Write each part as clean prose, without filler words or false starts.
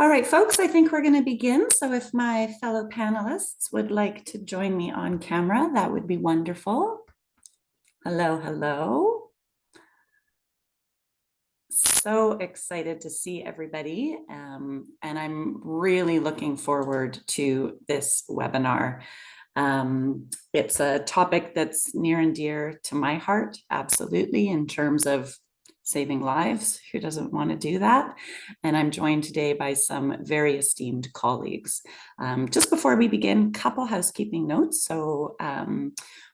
All right, folks, I think we're going to begin. So if my fellow panelists would like to join me on camera, that would be wonderful. Hello, hello. So excited to see everybody. And I'm really looking forward to this webinar. It's a topic that's near and dear to my heart, absolutely, in terms of saving lives. Who doesn't want to do that? And I'm joined today by some very esteemed colleagues. Just before we begin, couple housekeeping notes. So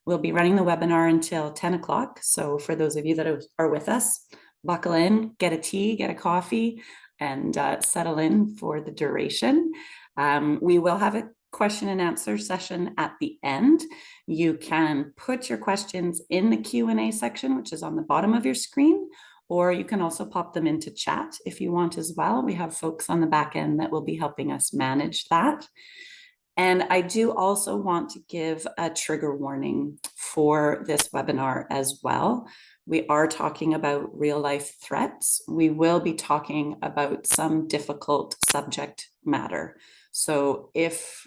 we'll be running the webinar until 10 o'clock. So for those of you that are with us, buckle in, get a tea, get a coffee, and settle in for the duration. We will have a question and answer session at the end. You can put your questions in the Q&A section, which is on the bottom of your screen, or you can also pop them into chat if you want as well. We have folks on the back end that will be helping us manage that. And I do also want to give a trigger warning for this webinar as well. We are talking about real life threats. We will be talking about some difficult subject matter. So if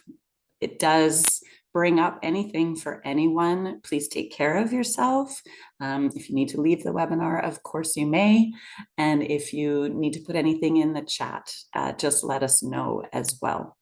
it does bring up anything for anyone, please take care of yourself. If you need to leave the webinar, of course you may. And if you need to put anything in the chat, just let us know as well.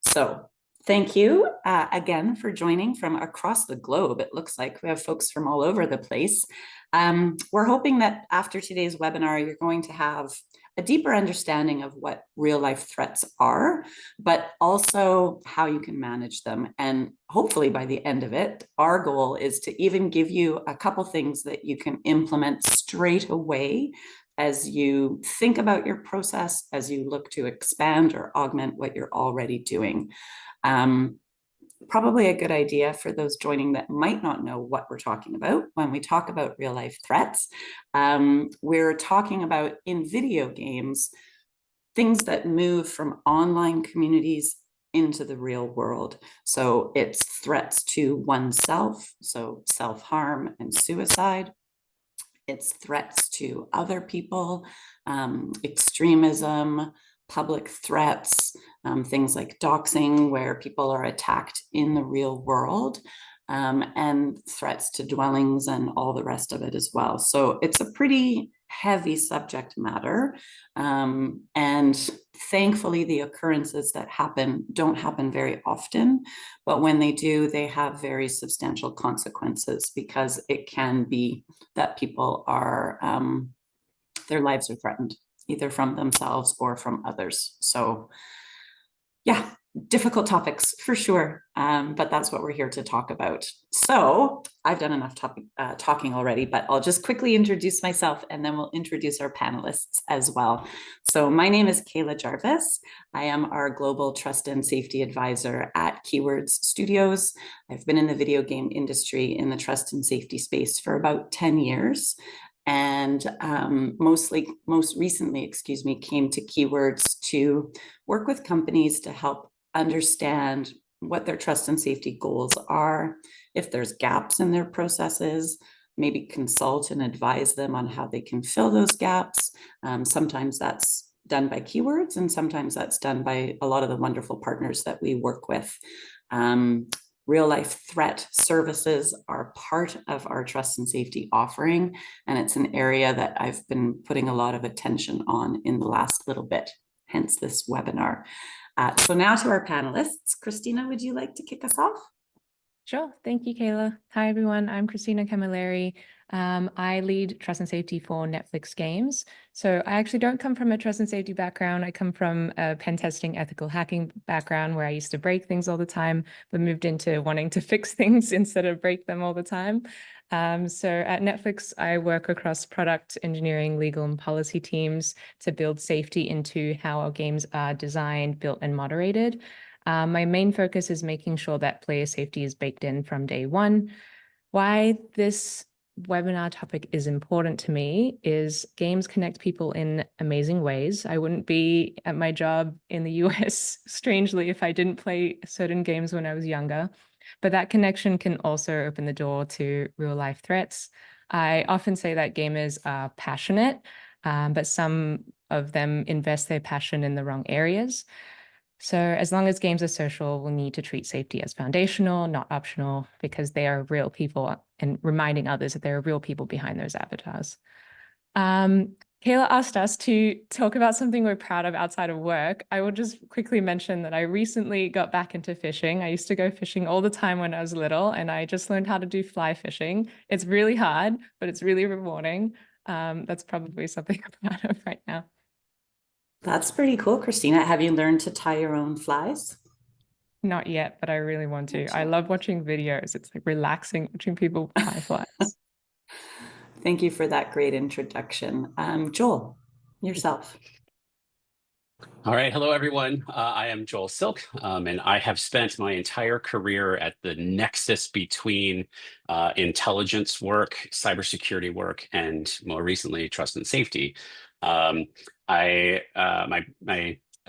So thank you again for joining from across the globe. It looks like we have folks from all over the place. We're hoping that after today's webinar, you're going to have a deeper understanding of what real life threats are, but also how you can manage them. And hopefully by the end of it, our goal is to even give you a couple things that you can implement straight away as you think about your process, as you look to expand or augment what you're already doing. Probably a good idea for those joining that might not know what we're talking about when we talk about real life threats. We're talking about in video games, things that move from online communities into the real world. So it's threats to oneself, so self-harm and suicide. It's threats to other people, extremism, public threats, things like doxxing, where people are attacked in the real world, and threats to dwellings and all the rest of it as well. So it's a pretty heavy subject matter. And thankfully, the occurrences that happen don't happen very often, but when they do, they have very substantial consequences, because it can be that people are, their lives are threatened, either from themselves or from others. So yeah, difficult topics for sure, but that's what we're here to talk about. So I've done enough talking already, but I'll just quickly introduce myself and then we'll introduce our panelists as well. So my name is Kaila Jarvis. I am our Global Trust and Safety Advisor at Keywords Studios. I've been in the video game industry in the trust and safety space for about 10 years. And most recently, came to Keywords to work with companies to help understand what their trust and safety goals are, if there's gaps in their processes, maybe consult and advise them on how they can fill those gaps. Sometimes that's done by Keywords, and sometimes that's done by a lot of the wonderful partners that we work with. Real life threat services are part of our trust and safety offering, and it's an area that I've been putting a lot of attention on in the last little bit, hence this webinar. So now to our panelists. Christina, would you like to kick us off? Sure. Thank you, Kaila. Hi, everyone. I'm Christina Camilleri. I lead trust and safety for Netflix games. So I actually don't come from a trust and safety background. I come from a pen testing, ethical hacking background where I used to break things all the time, but moved into wanting to fix things instead of break them all the time. So at Netflix, I work across product engineering, legal and policy teams to build safety into how our games are designed, built and moderated. My main focus is making sure that player safety is baked in from day one. Why this webinar topic is important to me is games connect people in amazing ways. I wouldn't be at my job in the US, strangely, if I didn't play certain games when I was younger. But that connection can also open the door to real life threats. I often say that gamers are passionate, but some of them invest their passion in the wrong areas. So as long as games are social, we'll need to treat safety as foundational, not optional, because they are real people, and reminding others that there are real people behind those avatars. Kaila asked us to talk about something we're proud of outside of work. I will just quickly mention that I recently got back into fishing. I used to go fishing all the time when I was little, and I just learned how to do fly fishing. It's really hard, but it's really rewarding. That's probably something I'm proud of right now. That's pretty cool, Christina. Have you learned to tie your own flies? Not yet, but I really want to. Not I yet. love watching videos. It's like relaxing watching people tie flies. Thank you for that great introduction. Joel, yourself. All right. Hello, everyone. I am Joel Silk, and I have spent my entire career at the nexus between intelligence work, cybersecurity work, and more recently, trust and safety. I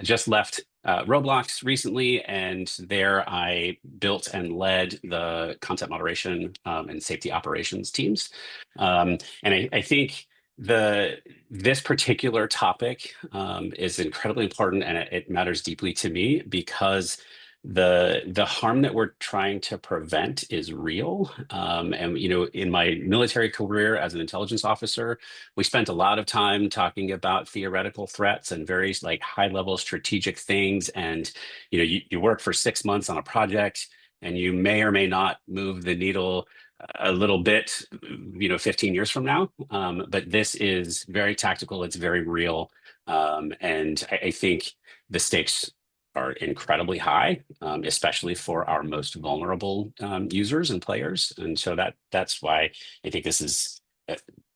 just left Roblox recently, and there I built and led the content moderation and safety operations teams. And I think this particular topic is incredibly important, and it matters deeply to me because the harm that we're trying to prevent is real. And in my military career as an intelligence officer, we spent a lot of time talking about theoretical threats and very like high level strategic things. And you work for 6 months on a project, and you may or may not move the needle a little bit, 15 years from now. But this is very tactical. It's very real. And I think the stakes are incredibly high, especially for our most vulnerable users and players. And so that's why I think this is,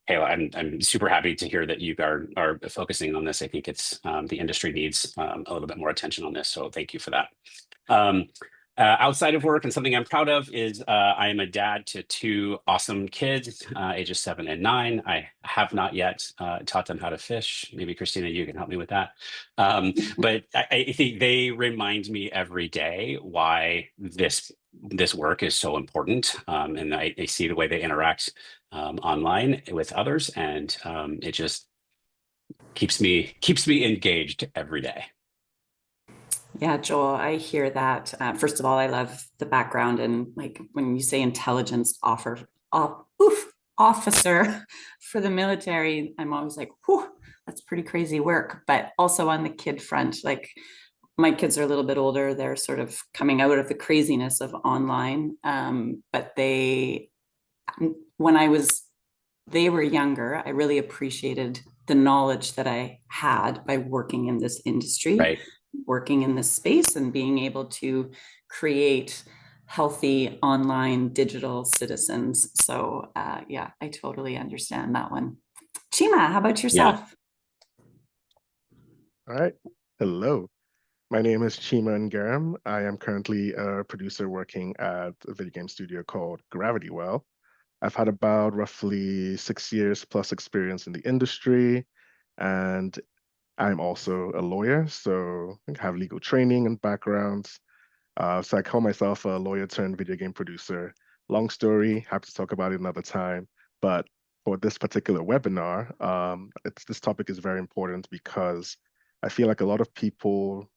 Kayla, I'm super happy to hear that you are focusing on this. I think it's the industry needs a little bit more attention on this. So thank you for that. Outside of work, and something I'm proud of is I am a dad to 2 awesome kids, ages 7 and 9. I have not yet taught them how to fish. Maybe Christina, you can help me with that. But I think they remind me every day why this work is so important. And I see the way they interact online with others, and it just keeps me engaged every day. Yeah, Joel, I hear that. First of all, I love the background, and like when you say intelligence officer for the military, I'm always like, whew, that's pretty crazy work. But also on the kid front, like my kids are a little bit older, they're sort of coming out of the craziness of online. But when they were younger, I really appreciated the knowledge that I had by working in this industry. Right. Working in this space and being able to create healthy online digital citizens. So yeah, I totally understand that one. Chima, how about yourself? All right. Hello. My name is Chima Ngerem. I am currently a producer working at a video game studio called Gravity Well. I've had about roughly 6 years plus experience in the industry, and I'm also a lawyer, so I have legal training and backgrounds. So I call myself a lawyer turned video game producer. Long story, happy to talk about it another time. But for this particular webinar, this topic is very important because I feel like a lot of people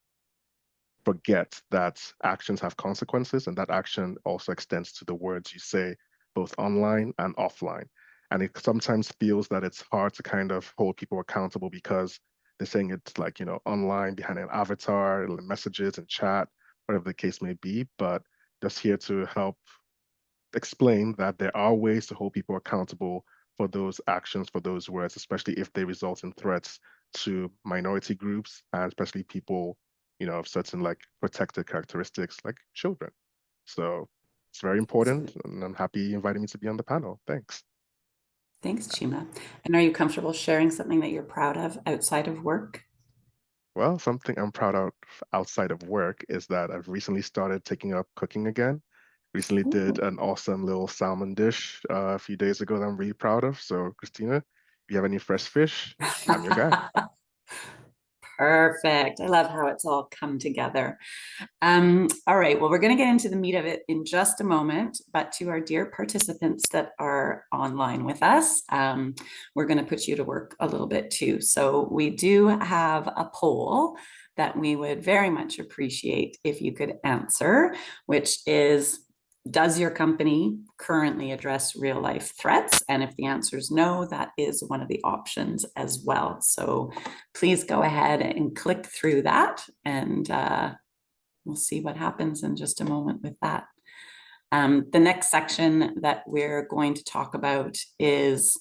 forget that actions have consequences, and that action also extends to the words you say, both online and offline. And it sometimes feels that it's hard to kind of hold people accountable because they're saying it's like, online behind an avatar, messages and chat, whatever the case may be. But just here to help explain that there are ways to hold people accountable for those actions, for those words, especially if they result in threats to minority groups and especially people, of certain like protected characteristics like children. So it's very important, and I'm happy you invited me to be on the panel. Thanks. Thanks, Chima. And are you comfortable sharing something that you're proud of outside of work? Well, something I'm proud of outside of work is that I've recently started taking up cooking again. Recently did an awesome little salmon dish a few days ago that I'm really proud of. So, Christina, if you have any fresh fish, I'm your guy. Perfect. I love how it's all come together. All right, well, we're going to get into the meat of it in just a moment, but to our dear participants that are online with us, we're going to put you to work a little bit too. So we do have a poll that we would very much appreciate if you could answer, which is, does your company currently address real life threats? And if the answer is no, that is one of the options as well. So please go ahead and click through that, and we'll see what happens in just a moment with that. The next section that we're going to talk about is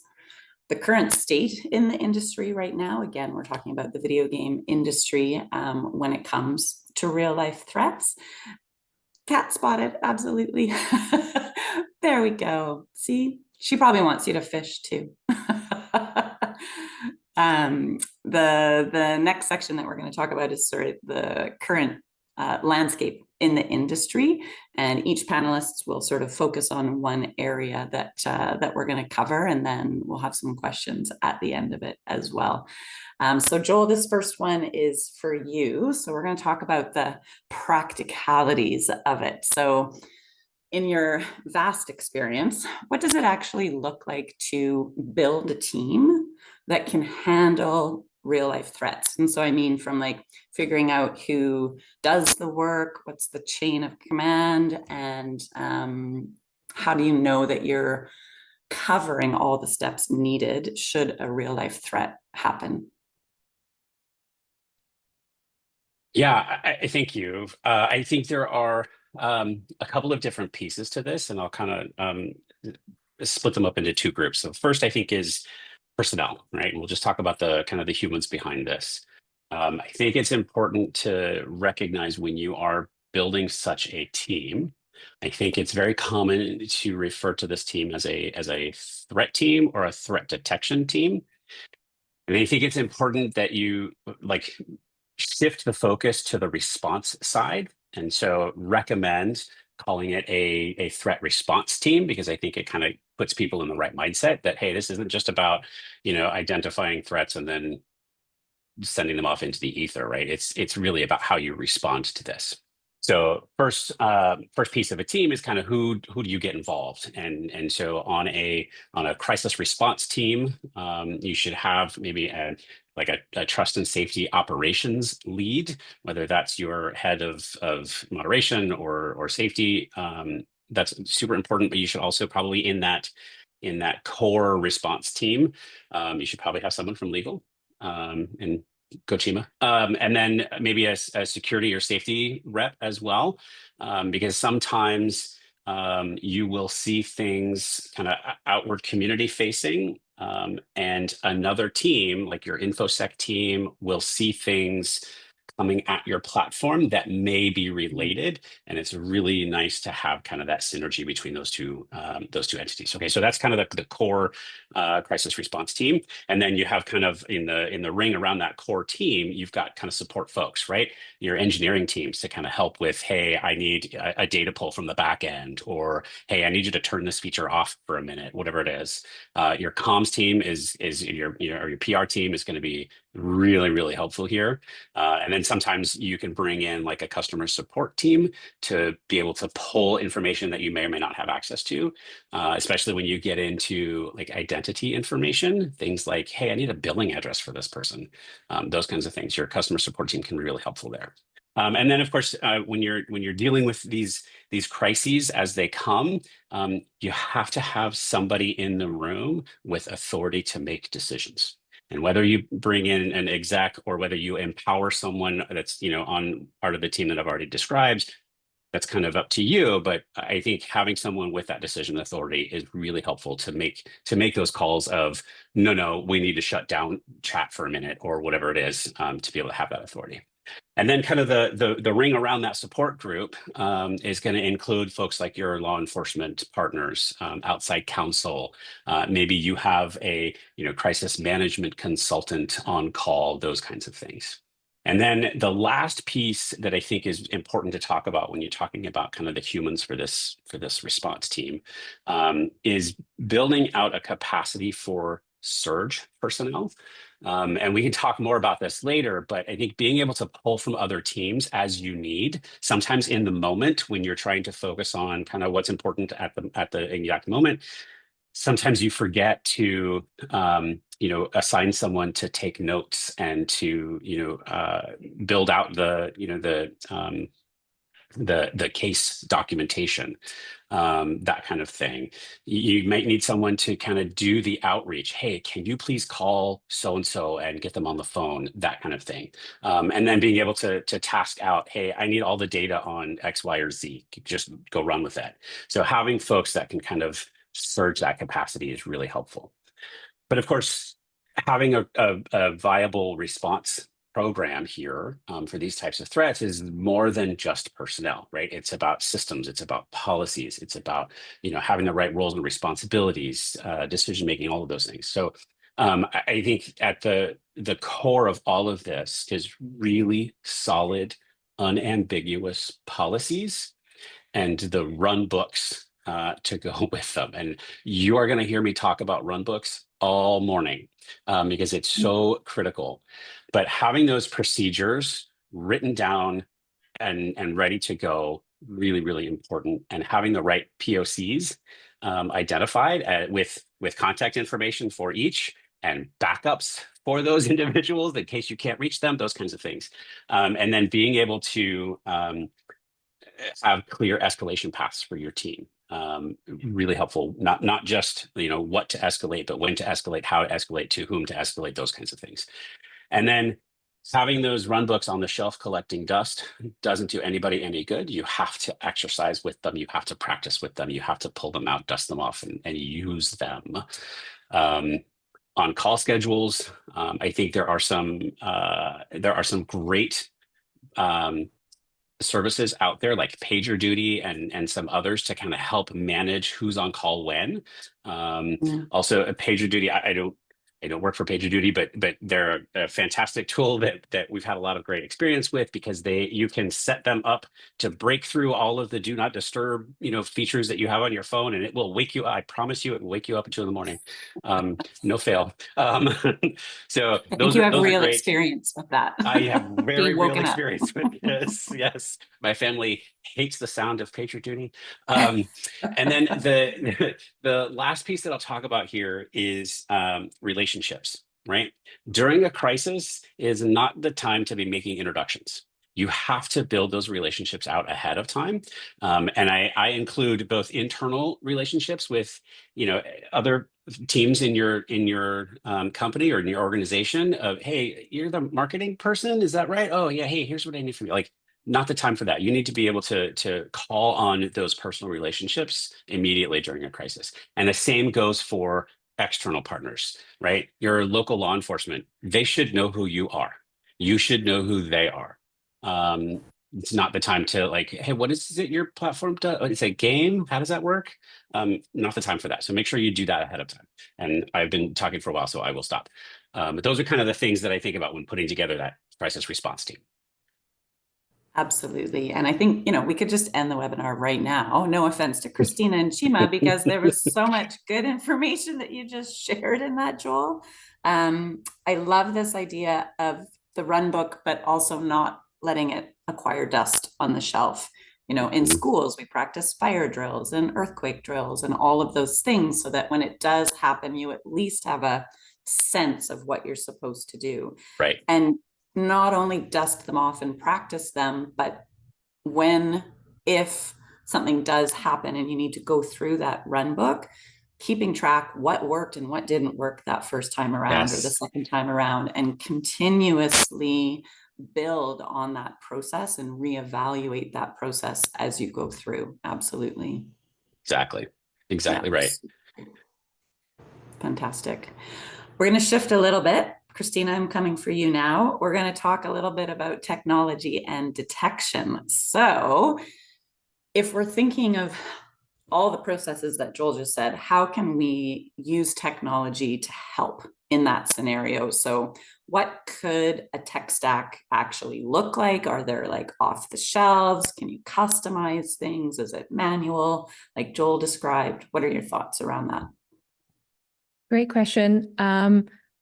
the current state in the industry right now. Again, we're talking about the video game industry when it comes to real life threats. Cat spotted, absolutely. There we go. See, she probably wants you to fish too. The next section that we're going to talk about is sort of the current landscape in the industry, and each panelist will sort of focus on one area that we're going to cover, and then we'll have some questions at the end of it as well. So Joel, this first one is for you. So we're going to talk about the practicalities of it. So in your vast experience, what does it actually look like to build a team that can handle real life threats? And so I mean, from like figuring out who does the work, what's the chain of command, and how do you know that you're covering all the steps needed should a real life threat happen? Yeah, thank you. I think there are a couple of different pieces to this, and I'll kind of split them up into two groups. So first, I think, is personnel, right? And we'll just talk about the kind of the humans behind this. I think it's important to recognize when you are building such a team. I think it's very common to refer to this team as a threat team or a threat detection team. And I think it's important that you like shift the focus to the response side. And so recommend calling it a threat response team, because I think it kind of puts people in the right mindset that, hey, this isn't just about, identifying threats and then sending them off into the ether, right? It's really about how you respond to this. So first piece of a team is kind of who do you get involved, and so on a crisis response team, you should have maybe a trust and safety operations lead, whether that's your head of moderation or safety. That's super important, but you should also probably in that core response team, you should probably have someone from legal, and go Chima. And then maybe a security or safety rep as well, because sometimes you will see things kind of outward community facing, and another team, like your InfoSec team, will see things coming at your platform that may be related, and it's really nice to have kind of that synergy between those two entities. Okay, so that's kind of the core crisis response team, and then you have kind of in the ring around that core team, you've got kind of support folks, right? Your engineering teams to kind of help with, hey, I need a data pull from the back end, or hey, I need you to turn this feature off for a minute, whatever it is. Your comms team is your PR team is going to be really, really helpful here. And then sometimes you can bring in like a customer support team to be able to pull information that you may or may not have access to, especially when you get into like identity information, things like, hey, I need a billing address for this person. Those kinds of things. Your customer support team can be really helpful there. And then, of course, when you're dealing with these crises as they come, you have to have somebody in the room with authority to make decisions. And whether you bring in an exec or whether you empower someone that's on part of the team that I've already described, that's kind of up to you. But I think having someone with that decision authority is really helpful to make those calls of no, we need to shut down chat for a minute or whatever it is, to be able to have that authority. And then kind of the ring around that support group is going to include folks like your law enforcement partners, outside counsel. Maybe you have a crisis management consultant on call, those kinds of things. And then the last piece that I think is important to talk about when you're talking about kind of the humans for this response team, is building out a capacity for surge personnel. And we can talk more about this later, but I think being able to pull from other teams as you need, sometimes in the moment when you're trying to focus on kind of what's important at the exact moment, sometimes you forget to assign someone to take notes and to build out the case documentation, that kind of thing. You might need someone to kind of do the outreach. Hey, can you please call so-and-so and get them on the phone, that kind of thing. And then being able to task out, hey, I need all the data on X, Y, or Z, just go run with that. So having folks that can kind of surge that capacity is really helpful. But of course, having a viable response program here for these types of threats is more than just personnel, right? It's about systems, it's about policies, it's about having the right roles and responsibilities, decision making, all of those things. So I think at the core of all of this is really solid, unambiguous policies and the run books to go with them. And you are going to hear me talk about run books all morning because it's so critical. But having those procedures written down and ready to go, really, really important. And having the right POCs identified with contact information for each and backups for those individuals in case you can't reach them, those kinds of things. And then being able to have clear escalation paths for your team. Really helpful, not just what to escalate, but when to escalate, how to escalate, to whom to escalate, those kinds of things. And then having those run books on the shelf collecting dust doesn't do anybody any good. You have to exercise with them. You have to practice with them. You have to pull them out, dust them off, and use them. On call schedules, I think there are some great services out there like PagerDuty and some others to kind of help manage who's on call when. Also, a PagerDuty, I don't work for PagerDuty, but they're a fantastic tool that we've had a lot of great experience with because you can set them up to break through all of the do not disturb features that you have on your phone, and it will wake you up. I promise you, it will wake you up at 2 a.m. No fail. So I think you have real experience with that. I have very real up. experience with this. Yes, my family hates the sound of PagerDuty. And then the last piece that I'll talk about here is relationships, right? During a crisis is not the time to be making introductions. You have to build those relationships out ahead of time. And I include both internal relationships with, other teams in your company or in your organization of, hey, you're the marketing person, is that right? Oh yeah, hey, here's what I need from you. Like, not the time for that. You need to be able to call on those personal relationships immediately during a crisis. And the same goes for external partners, right? Your local law enforcement, they should know who you are. You should know who they are. It's not the time to like, hey, what is it your platform does? It's a game. How does that work? Not the time for that. So make sure you do that ahead of time. And I've been talking for a while, so I will stop. But those are kind of the things that I think about when putting together that crisis response team. Absolutely. And I think, we could just end the webinar right now. No offense to Christina and Chima, because there was so much good information that you just shared in that, Joel. I love this idea of the run book, but also not letting it acquire dust on the shelf. In schools, we practice fire drills and earthquake drills and all of those things so that when it does happen, you at least have a sense of what you're supposed to do. Right. And not only dust them off and practice them, but if something does happen and you need to go through that run book, keeping track what worked and what didn't work that first time around or the second time around, and continuously build on that process and reevaluate that process as you go through. Absolutely. Exactly right. Fantastic. We're going to shift a little bit. Christina, I'm coming for you now. We're going to talk a little bit about technology and detection. So if we're thinking of all the processes that Joel just said, how can we use technology to help in that scenario? So what could a tech stack actually look like? Are there like off the shelves? Can you customize things? Is it manual, like Joel described? What are your thoughts around that? Great question.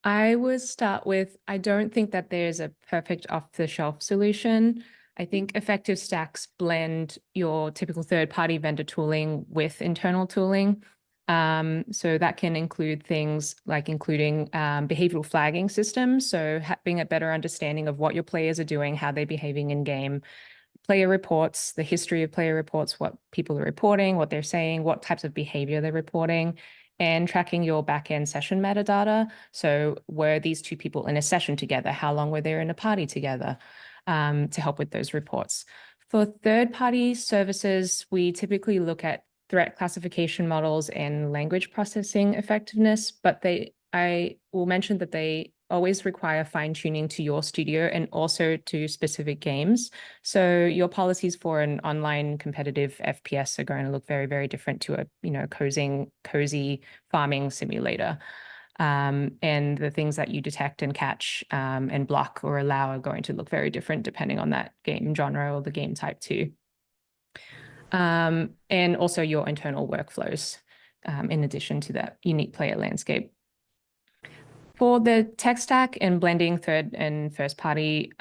I would start with, I don't think that there's a perfect off-the-shelf solution. I think effective stacks blend your typical third-party vendor tooling with internal tooling. So that can include things like including behavioral flagging systems. So having a better understanding of what your players are doing, how they're behaving in game, player reports, the history of player reports, what people are reporting, what they're saying, what types of behavior they're reporting, and tracking your backend session metadata. So were these two people in a session together? How long were they in a party together? To help with those reports. For third-party services, we typically look at threat classification models and language processing effectiveness, but I will mention that they always require fine-tuning to your studio and also to specific games. So your policies for an online competitive FPS are going to look very, very different to a cozy farming simulator. And the things that you detect and catch and block or allow are going to look very different depending on that game genre or the game type too. And also your internal workflows, in addition to that unique player landscape. For the tech stack and blending third and first party,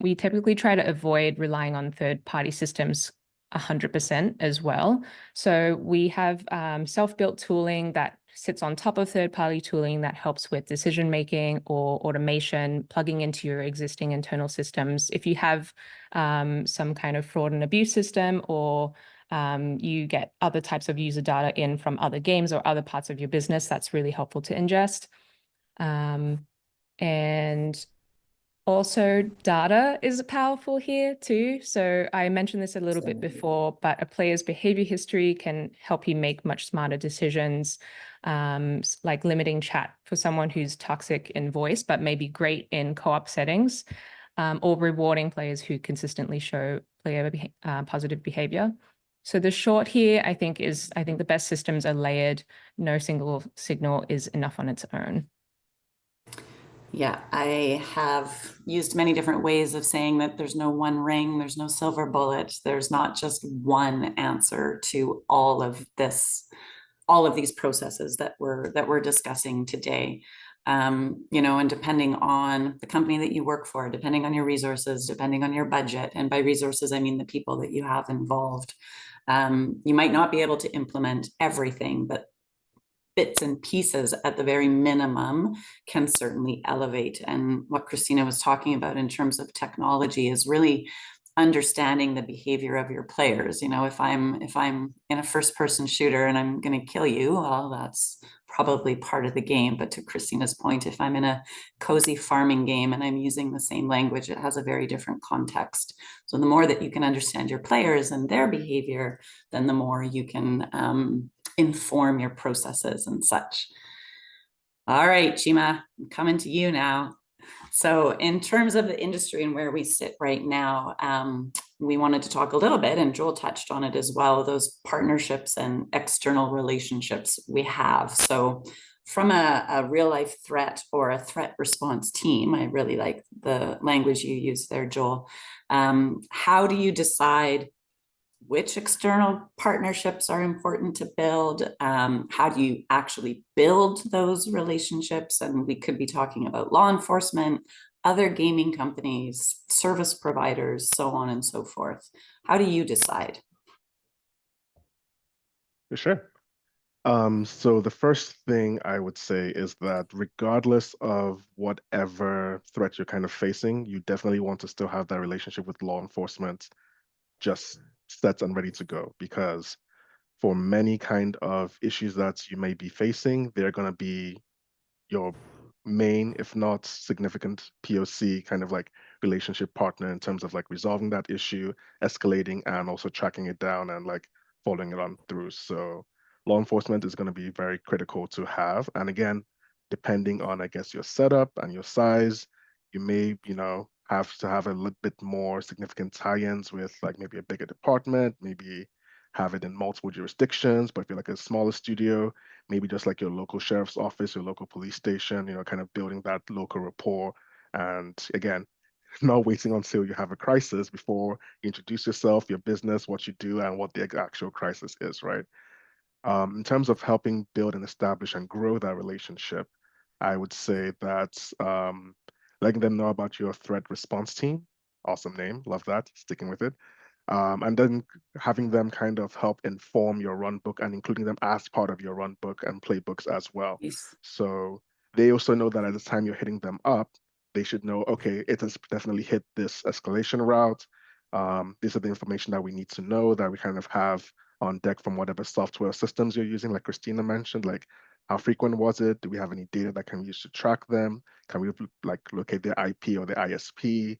we typically try to avoid relying on third party systems 100% as well. So we have self-built tooling that sits on top of third-party tooling that helps with decision-making or automation, plugging into your existing internal systems. If you have some kind of fraud and abuse system, or you get other types of user data in from other games or other parts of your business, that's really helpful to ingest. And also, data is powerful here too. So I mentioned this a little bit before, but a player's behavior history can help you make much smarter decisions, like limiting chat for someone who's toxic in voice, but maybe great in co-op settings, or rewarding players who consistently show player positive behavior. So the short here, I think the best systems are layered. No single signal is enough on its own. Yeah, I have used many different ways of saying that there's no one ring, there's no silver bullet, there's not just one answer to all of these processes that we're discussing today. And depending on the company that you work for, depending on your resources, depending on your budget, and by resources, I mean the people that you have involved, you might not be able to implement everything, but bits and pieces at the very minimum can certainly elevate. And what Christina was talking about in terms of technology is really understanding the behavior of your players. If I'm in a first person shooter and I'm going to kill you, well, that's probably part of the game. But to Christina's point, if I'm in a cozy farming game and I'm using the same language, it has a very different context. So the more that you can understand your players and their behavior, then the more you can inform your processes and such. All right, Chima, I'm coming to you now. So in terms of the industry and where we sit right now, we wanted to talk a little bit, and Joel touched on it as well, those partnerships and external relationships we have. So from a real life threat or a threat response team, I really like the language you used there, Joel. How do you decide which external partnerships are important to build? How do you actually build those relationships? And we could be talking about law enforcement, other gaming companies, service providers, so on and so forth. How do you decide? For sure. So the first thing I would say is that regardless of whatever threat you're kind of facing, you definitely want to still have that relationship with law enforcement just set and ready to go, because for many kind of issues that you may be facing, they're going to be your main, if not significant, POC kind of like relationship partner in terms of like resolving that issue, escalating, and also tracking it down and like following it on through. So law enforcement is going to be very critical to have. And again, depending on, I guess, your setup and your size, you may, have to have a little bit more significant tie-ins with like maybe a bigger department, maybe have it in multiple jurisdictions. But if you're like a smaller studio, maybe just like your local sheriff's office, your local police station, kind of building that local rapport. And again, not waiting until you have a crisis before you introduce yourself, your business, what you do, and what the actual crisis is, right? In terms of helping build and establish and grow that relationship, I would say that letting them know about your threat response team, awesome name, love that, sticking with it. And then having them kind of help inform your run book and including them as part of your run book and playbooks as well. Yes. So they also know that at the time you're hitting them up, they should know, okay, it has definitely hit this escalation route. These are the information that we need to know that we kind of have on deck from whatever software systems you're using, like Christina mentioned, like how frequent was it? Do we have any data that can be used to track them? Can we like locate their IP or their ISP?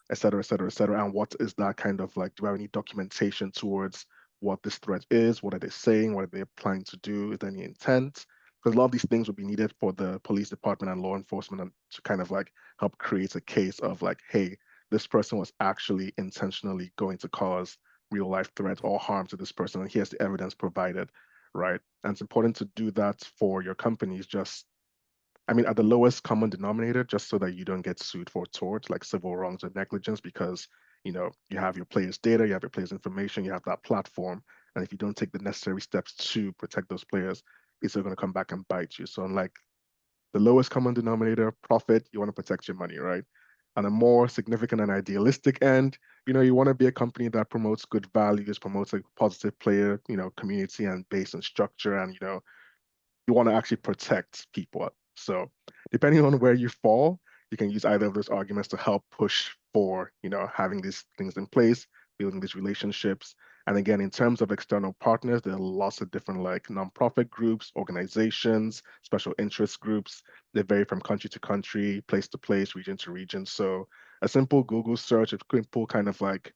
Et cetera, et cetera, et cetera. And what is that kind of like, do I have any documentation towards what this threat is? What are they saying? What are they planning to do? Is there any intent? Because a lot of these things would be needed for the police department and law enforcement and to kind of like help create a case of like, hey, this person was actually intentionally going to cause real life threat or harm to this person. And here's the evidence provided, right? And it's important to do that for your companies, just I mean, at the lowest common denominator, just so that you don't get sued for tort, like civil wrongs or negligence, because you have your players' data, you have your players' information, you have that platform, and if you don't take the necessary steps to protect those players, it's going to come back and bite you. So, unlike the lowest common denominator, profit, you want to protect your money, right? On a more significant and idealistic end, you want to be a company that promotes good values, promotes a positive player, community and base and structure, and you want to actually protect people. So depending on where you fall, you can use either of those arguments to help push for, having these things in place, building these relationships. And again, in terms of external partners, there are lots of different like nonprofit groups, organizations, special interest groups. They vary from country to country, place to place, region to region. So a simple Google search, a simple kind of like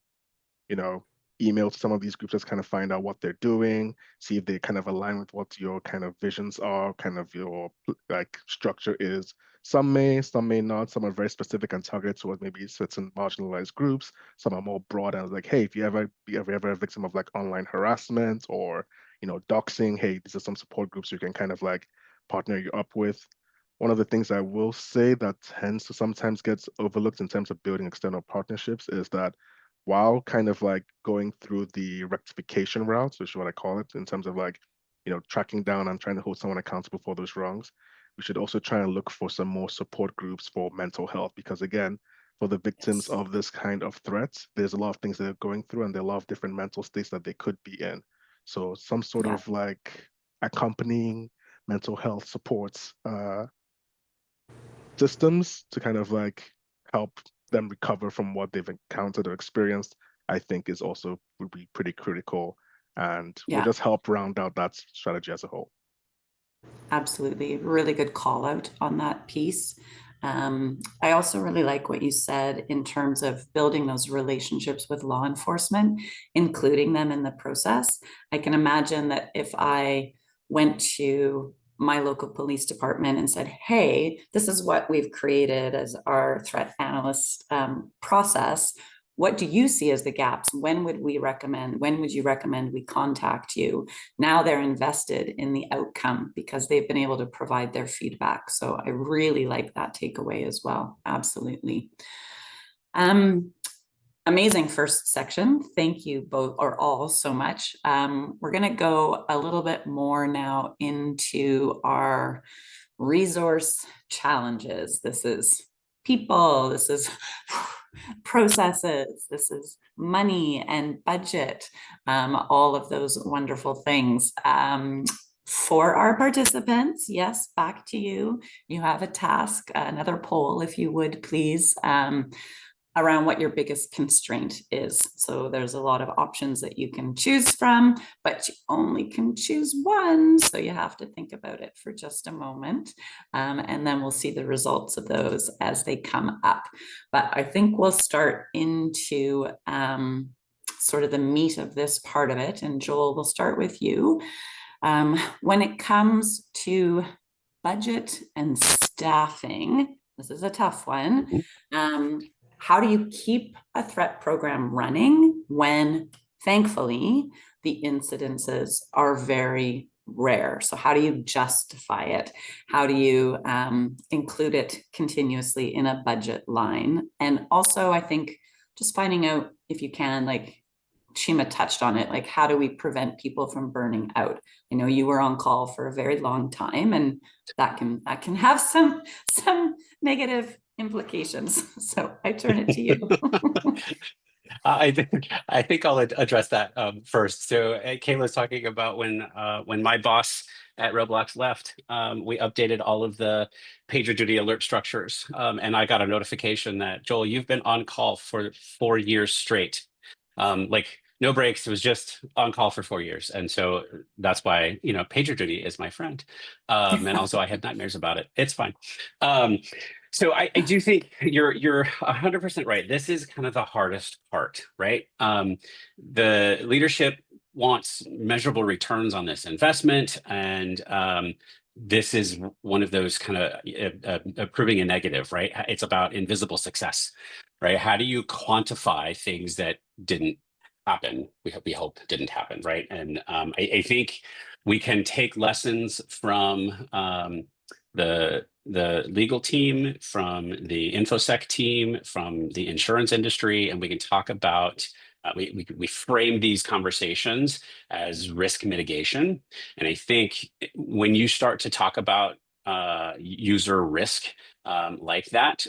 you know, email to some of these groups, just kind of find out what they're doing, see if they kind of align with what your kind of visions are, kind of your like structure is. Some may not. Some are very specific and targeted towards maybe certain marginalized groups. Some are more broad and like, hey, if you ever be ever a victim of like online harassment or doxing, hey, these are some support groups you can kind of like partner you up with. One of the things I will say that tends to sometimes gets overlooked in terms of building external partnerships is that while kind of like going through the rectification routes, which is what I call it, in terms of like, tracking down and trying to hold someone accountable for those wrongs, we should also try and look for some more support groups for mental health. Because again, for the victims Yes. of this kind of threats, there's a lot of things they're going through and there are a lot of different mental states that they could be in. So some sort Yeah. of like accompanying mental health supports systems to kind of like help them recover from what they've encountered or experienced, I think is also would be pretty critical and will Yeah. just help round out that strategy as a whole. Absolutely. Really good call out on that piece. I also really like what you said in terms of building those relationships with law enforcement, including them in the process. I can imagine that if I went to my local police department and said, hey, this is what we've created as our threat analyst process. What do you see as the gaps? When would you recommend we contact you? Now they're invested in the outcome because they've been able to provide their feedback. So I really like that takeaway as well. Absolutely. Amazing first section. Thank you both or all so much. We're going to go a little bit more now into our resource challenges. This is people, this is processes, this is money and budget, all of those wonderful things. For our participants, yes, back to you. You have a task, another poll, if you would please, around what your biggest constraint is. So there's a lot of options that you can choose from, but you only can choose one. So you have to think about it for just a moment. And then we'll see the results of those as they come up. But I think we'll start into sort of the meat of this part of it. And Joel, we'll start with you. When it comes to budget and staffing, this is a tough one. How do you keep a threat program running when, thankfully, the incidences are very rare? So how do you justify it? How do you include it continuously in a budget line? And also, I think just finding out if you can, like, Chima touched on it, like how do we prevent people from burning out? I know you were on call for a very long time, and that can have some negative implications. So I turn it to you. I think I'll address that first. So Kayla's talking about when my boss at Roblox left, we updated all of the PagerDuty alert structures, and I got a notification that, Joel, you've been on call for 4 years straight. Like no breaks. It was just on call for 4 years, and so that's why PagerDuty is my friend. And also I had nightmares about it. It's fine. So I do think you're 100% right. This is kind of the hardest part, right? The leadership wants measurable returns on this investment, and this is one of those kind of proving a negative, right? It's about invisible success, right? How do you quantify things that didn't happen? We hope didn't happen, right? And I think we can take lessons from the legal team, from the infosec team, from the insurance industry, and we can talk about we frame these conversations as risk mitigation. And I think when you start to talk about user risk like that,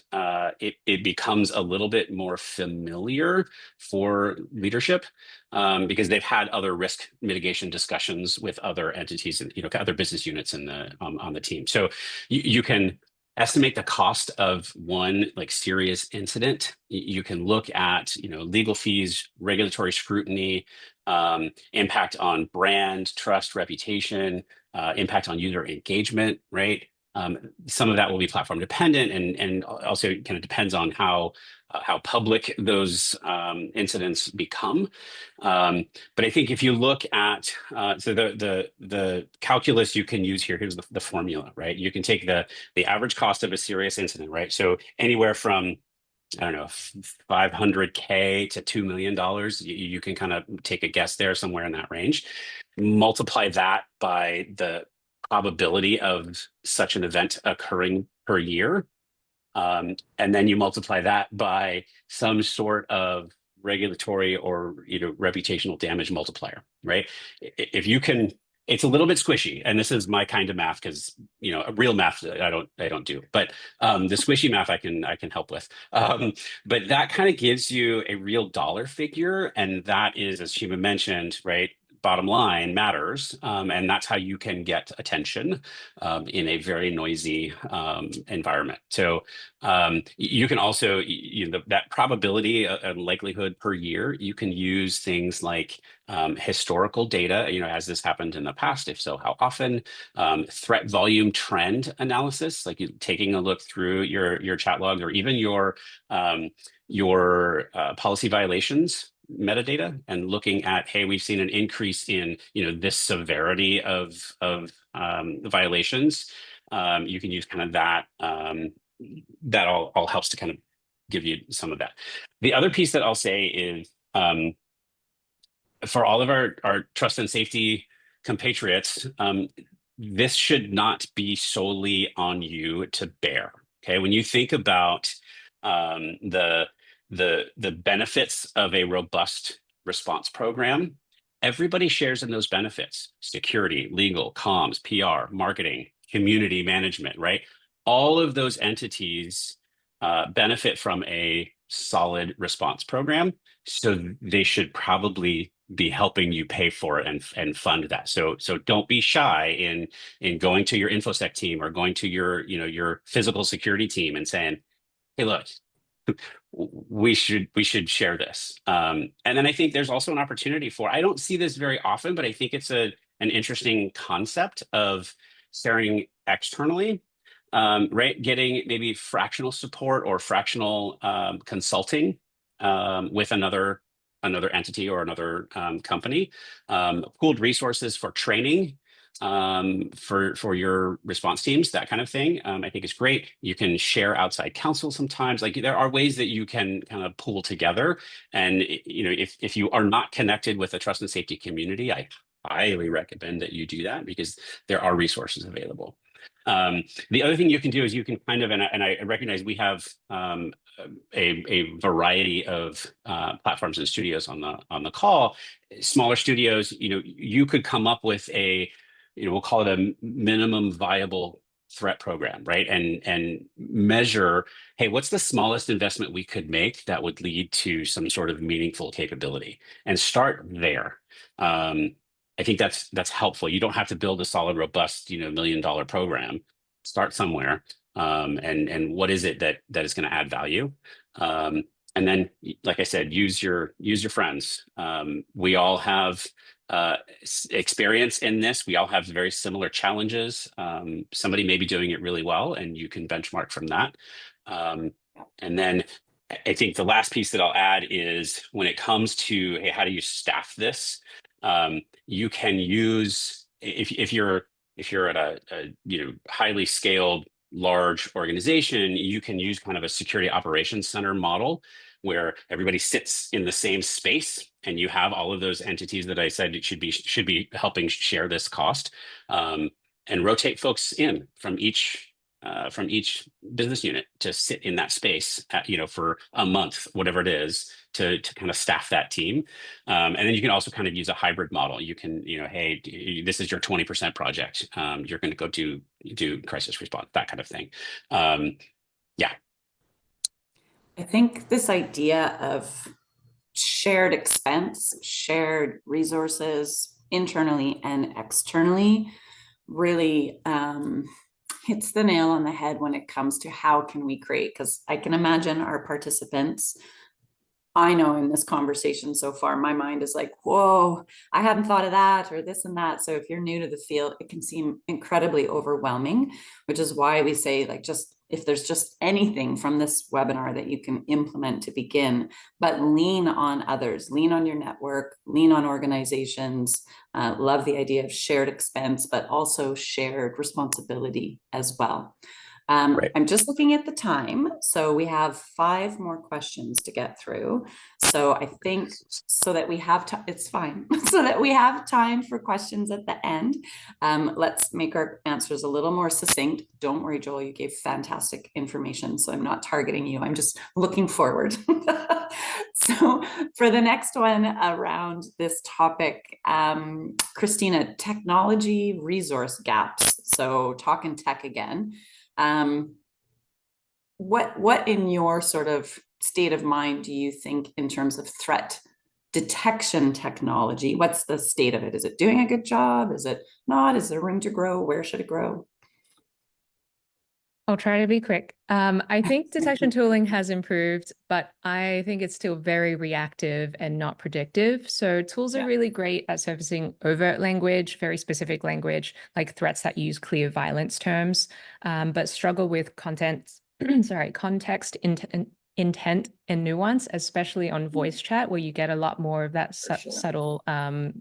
it becomes a little bit more familiar for leadership because they've had other risk mitigation discussions with other entities and other business units in the on the team. So you can estimate the cost of one like serious incident. You can look at legal fees, regulatory scrutiny, impact on brand, trust, reputation, impact on user engagement, right? Some of that will be platform dependent, and also kind of depends on how public those incidents become. But I think if you look at so the calculus you can use here, here's the formula, right? You can take the average cost of a serious incident, right? So anywhere from I don't know, 500K to $2 million. You can kind of take a guess there, somewhere in that range. Multiply that by the probability of such an event occurring per year. And then you multiply that by some sort of regulatory or reputational damage multiplier, right? If you can, it's a little bit squishy, and this is my kind of math because real math I don't do, but the squishy math I can help with. But that kind of gives you a real dollar figure, and that is, as Chima mentioned, right? Bottom line matters, and that's how you can get attention in a very noisy environment. So you can also, that probability and likelihood per year, you can use things like historical data, has this happened in the past? If so, how often? Threat volume trend analysis, like taking a look through your chat logs or even your policy violations metadata and looking at, hey, we've seen an increase in this severity of violations. You can use kind of that. That all helps to kind of give you some of that. The other piece that I'll say is for all of our trust and safety compatriots, this should not be solely on you to bear. Okay, when you think about the benefits of a robust response program, everybody shares in those benefits: security, legal, comms, PR, marketing, community management, right? All of those entities benefit from a solid response program. So they should probably be helping you pay for it and fund that. So don't be shy in going to your infosec team or going to your physical security team and saying, hey, look, we should share this. And then I think there's also an opportunity for, I don't see this very often, but I think it's an interesting concept of sharing externally, right? Getting maybe fractional support or fractional consulting with another entity or another company, pooled resources for training for your response teams, that kind of thing. I think it's great. You can share outside counsel sometimes. Like there are ways that you can kind of pool together. And if you are not connected with the trust and safety community, I highly recommend that you do that because there are resources available. The other thing you can do is you can kind of, and I recognize we have a variety of platforms and studios on the call. Smaller studios, you could come up with we'll call it a minimum viable threat program, right? And measure, hey, what's the smallest investment we could make that would lead to some sort of meaningful capability, and start there. I think that's helpful. You don't have to build a solid, robust, $1 million program. Start somewhere, and what is it that is going to add value, and then, like I said, use your friends. We all have experience in this. We all have very similar challenges. Somebody may be doing it really well, and you can benchmark from that. And then I think the last piece that I'll add is when it comes to, hey, how do you staff this? You can use, if you're at a highly scaled large organization, you can use kind of a security operations center model where everybody sits in the same space, and you have all of those entities that I said it should be helping share this cost, and rotate folks in from each business unit to sit in that space for a month, whatever it is, to kind of staff that team. And then you can also kind of use a hybrid model. You can, hey, this is your 20% project. You're going to go do crisis response, that kind of thing. Yeah. I think this idea of shared expense, shared resources internally and externally really hits the nail on the head when it comes to how can we create, because I can imagine our participants, I know in this conversation so far, my mind is like, whoa, I hadn't thought of that, or this and that. So if you're new to the field, it can seem incredibly overwhelming, which is why we say, like, just if there's just anything from this webinar that you can implement to begin, but lean on others, lean on your network, lean on organizations. Love the idea of shared expense, but also shared responsibility as well. Right. I'm just looking at the time. So we have 5 more questions to get through. So I think so that we have time, it's fine. So that we have time for questions at the end. Let's make our answers a little more succinct. Don't worry, Joel, you gave fantastic information. So I'm not targeting you. I'm just looking forward. So for the next one around this topic, Christina, technology resource gaps. So talking tech again. What in your sort of state of mind do you think in terms of threat detection technology? What's the state of it? Is it doing a good job? Is it not? Is there room to grow? Where should it grow? I'll try to be quick. I think detection tooling has improved, but I think it's still very reactive and not predictive. So tools are really great at surfacing overt language, very specific language, like threats that use clear violence terms, but struggle with context, intent, and nuance, especially on voice chat, where you get a lot more of that subtle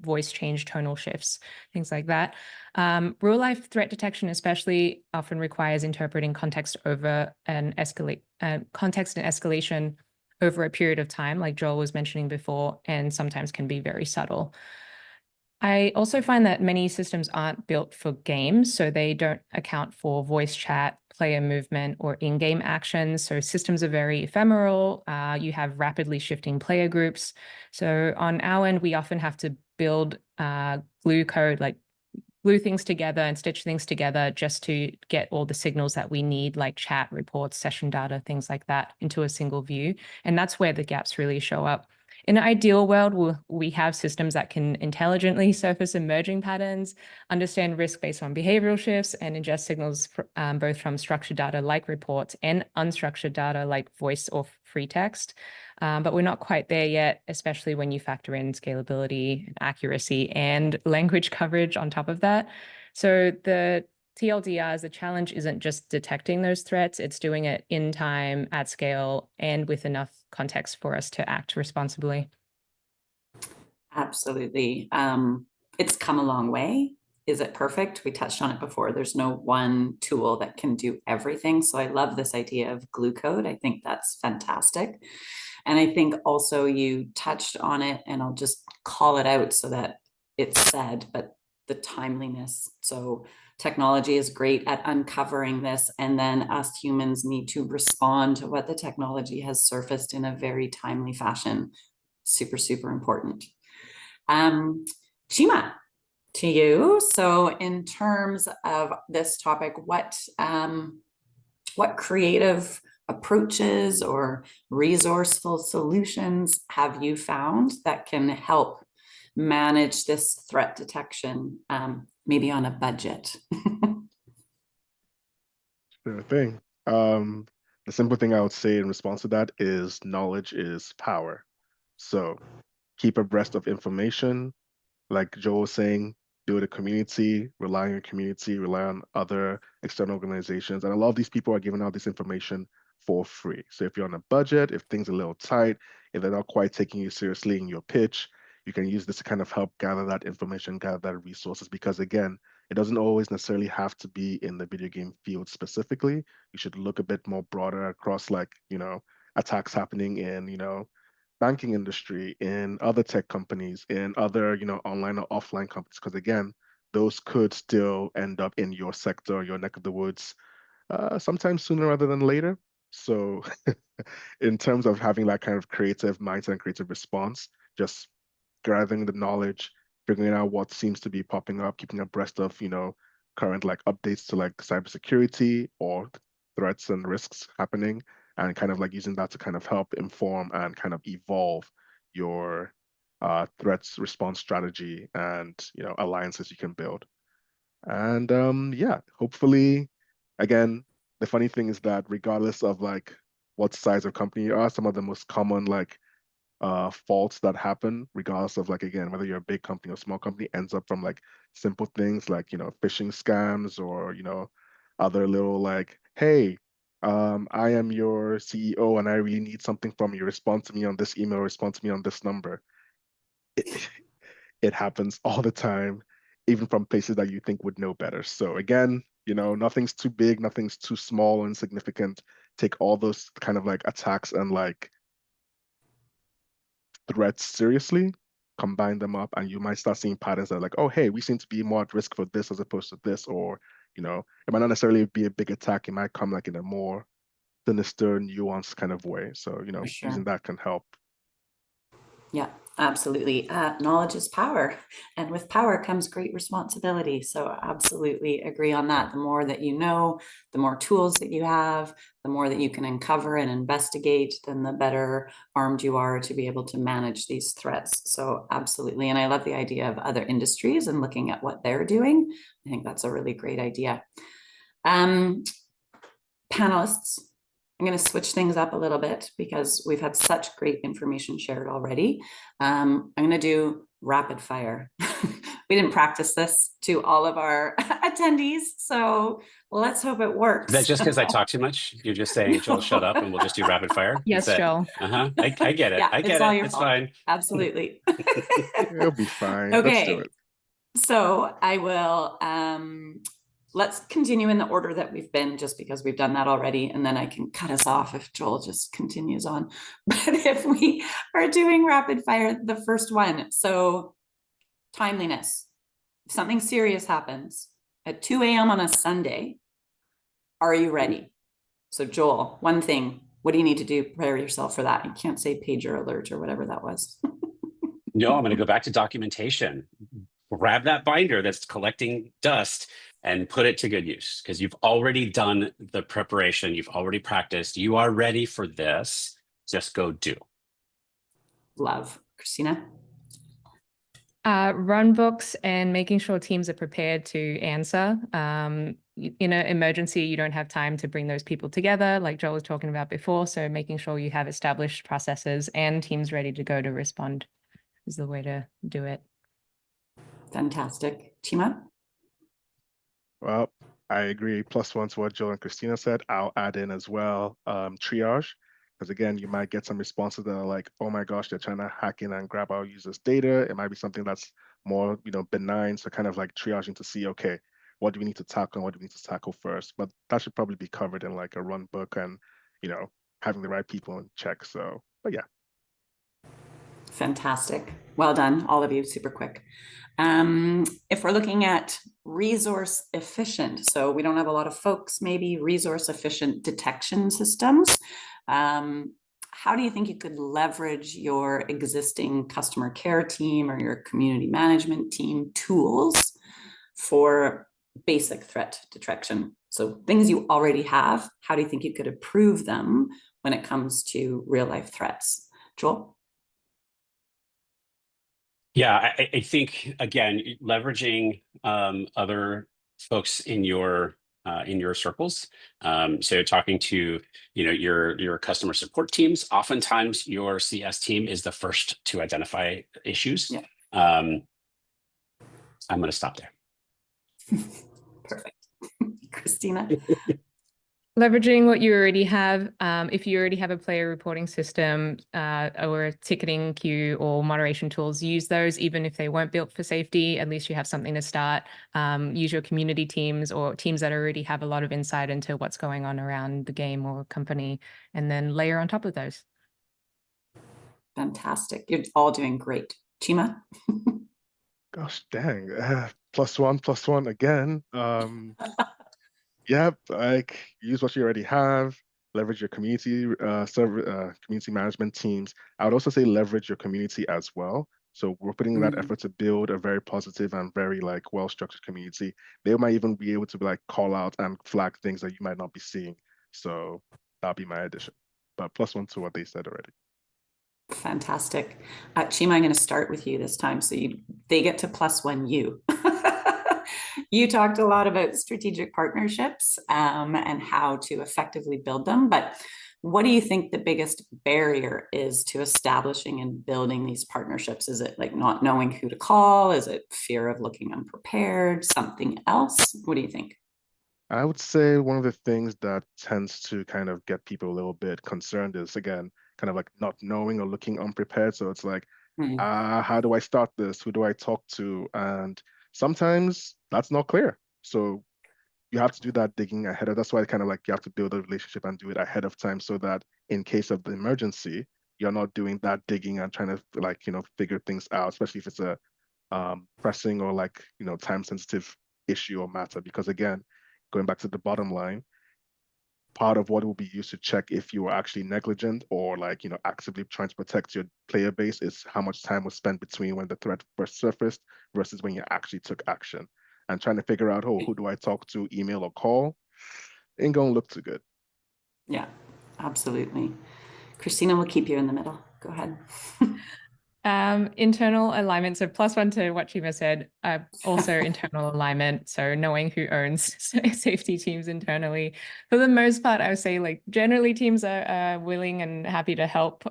voice change, tonal shifts, things like that. Real life threat detection especially often requires interpreting context and escalation over a period of time, like Joel was mentioning before, and sometimes can be very subtle. I also find that many systems aren't built for games, so they don't account for voice chat, player movement, or in-game actions. So systems are very ephemeral. You have rapidly shifting player groups. So on our end, we often have to build glue code, like glue things together and stitch things together just to get all the signals that we need, like chat, reports, session data, things like that, into a single view. And that's where the gaps really show up. In an ideal world, we have systems that can intelligently surface emerging patterns, understand risk based on behavioral shifts, and ingest signals both from structured data like reports and unstructured data like voice or free text. But we're not quite there yet, especially when you factor in scalability, accuracy, and language coverage on top of that. So the TLDRs, the challenge isn't just detecting those threats, it's doing it in time, at scale, and with enough context for us to act responsibly. Absolutely. It's come a long way. Is it perfect? We touched on it before. There's no one tool that can do everything. So I love this idea of glue code. I think that's fantastic. And I think also you touched on it, and I'll just call it out so that it's said, but the timeliness. So technology is great at uncovering this, and then us humans need to respond to what the technology has surfaced in a very timely fashion. Super, super important. Chima, to you. So in terms of this topic, what creative approaches or resourceful solutions have you found that can help manage this threat detection, maybe on a budget? Sure thing. The simple thing I would say in response to that is knowledge is power. So keep abreast of information. Like Joel was saying, build a community, rely on your community, rely on other external organizations. And a lot of these people are giving out this information for free. So if you're on a budget, if things are a little tight, if they're not quite taking you seriously in your pitch, you can use this to kind of help gather that information, gather that resources, because again, it doesn't always necessarily have to be in the video game field specifically. You should look a bit more broader across, like, attacks happening in, banking industry, in other tech companies, in other, online or offline companies, because again, those could still end up in your sector, your neck of the woods, sometimes sooner rather than later. So in terms of having that kind of creative mindset and creative response, just gathering the knowledge, figuring out what seems to be popping up, keeping abreast of, current like updates to like cybersecurity or threats and risks happening, and kind of like using that to kind of help inform and kind of evolve your threats response strategy and alliances you can build. And yeah, hopefully, again, the funny thing is that regardless of like what size of company you are, some of the most common like faults that happen, regardless of like, again, whether you're a big company or small company, ends up from like simple things like, phishing scams, or, other little like, hey, I am your CEO and I really need something from you. Respond to me on this email, respond to me on this number. It happens all the time, even from places that you think would know better. So again, nothing's too big, nothing's too small or insignificant. Take all those kind of like attacks and like threats seriously, combine them up, and you might start seeing patterns that are like, oh, hey, we seem to be more at risk for this as opposed to this, or, it might not necessarily be a big attack. It might come like in a more sinister, nuanced kind of way. So, For sure. using that can help. Yeah, absolutely. Knowledge is power, and with power comes great responsibility. So absolutely agree on that. The more that you know, the more tools that you have, the more that you can uncover and investigate, then the better armed you are to be able to manage these threats. So absolutely. And I love the idea of other industries and looking at what they're doing. I think that's a really great idea. Panelists, I'm going to switch things up a little bit because we've had such great information shared already. I'm going to do rapid fire. We didn't practice this to all of our attendees, so let's hope it works. Is that just because I talk too much? You're just saying, Joel, shut up, and we'll just do rapid fire? Yes, Joel. I get it. Yeah, I get all it. your It's fault. fine. Absolutely. It'll be fine. Okay. Let's do it. So I will, let's continue in the order that we've been, just because we've done that already, and then I can cut us off if Joel just continues on. But if we are doing rapid fire, the first one, so timeliness. If something serious happens at 2 a.m. on a Sunday, are you ready? So Joel, one thing, what do you need to do to prepare yourself for that? You can't say pager alert or whatever that was. No, I'm going to go back to documentation. Grab that binder that's collecting dust and put it to good use, because you've already done the preparation. You've already practiced. You are ready for this. Just go do. Love. Christina? Run books and making sure teams are prepared to answer. In an emergency, you don't have time to bring those people together, like Joel was talking about before. So making sure you have established processes and teams ready to go to respond is the way to do it. Fantastic. Chima? Well, I agree. Plus one to what Joel and Christina said. I'll add in as well triage, because again, you might get some responses that are like, oh my gosh, they're trying to hack in and grab our users' data. It might be something that's more, benign. So kind of like triaging to see, okay, what do we need to tackle and what do we need to tackle first? But that should probably be covered in like a run book and, having the right people in check. So, but yeah. Fantastic. Well done, all of you, super quick. If we're looking at resource efficient, so we don't have a lot of folks, maybe resource efficient detection systems. How do you think you could leverage your existing customer care team or your community management team tools for basic threat detection? So things you already have, how do you think you could improve them when it comes to real life threats? Joel? Yeah, I think again, leveraging other folks in your circles. So talking to your customer support teams. Oftentimes, your CS team is the first to identify issues. Yeah. I'm going to stop there. Perfect. Christina? Leveraging what you already have. If you already have a player reporting system or a ticketing queue or moderation tools, use those even if they weren't built for safety. At least you have something to start. Use your community teams or teams that already have a lot of insight into what's going on around the game or company, and then layer on top of those. Fantastic. You're all doing great. Chima? Gosh dang, +1 again. Yep, like use what you already have, leverage your community community management teams. I would also say leverage your community as well. So we're putting in that effort to build a very positive and very like well-structured community. They might even be able to like call out and flag things that you might not be seeing. So that'll be my addition. But +1 to what they said already. Fantastic. Chima, I'm going to start with you this time. So they get to +1 you. You talked a lot about strategic partnerships and how to effectively build them. But what do you think the biggest barrier is to establishing and building these partnerships? Is it like not knowing who to call? Is it fear of looking unprepared? Something else? What do you think? I would say one of the things that tends to kind of get people a little bit concerned is, again, kind of like not knowing or looking unprepared. So it's like, how do I start this? Who do I talk to? And sometimes that's not clear. So you have to do that digging ahead of. That's why kind of like you have to build a relationship and do it ahead of time so that in case of the emergency, you're not doing that digging and trying to like, figure things out, especially if it's a pressing or like, time sensitive issue or matter. Because again, going back to the bottom line, part of what will be used to check if you were actually negligent or like, actively trying to protect your player base is how much time was spent between when the threat first surfaced versus when you actually took action. And trying to figure out, oh, who do I talk to, email or call, ain't gonna look too good. Yeah, absolutely. Christina, we'll keep you in the middle. Go ahead. Internal alignment. So +1 to what Chima said. Also internal alignment. So knowing who owns safety teams internally. For the most part, I would say like generally teams are willing and happy to help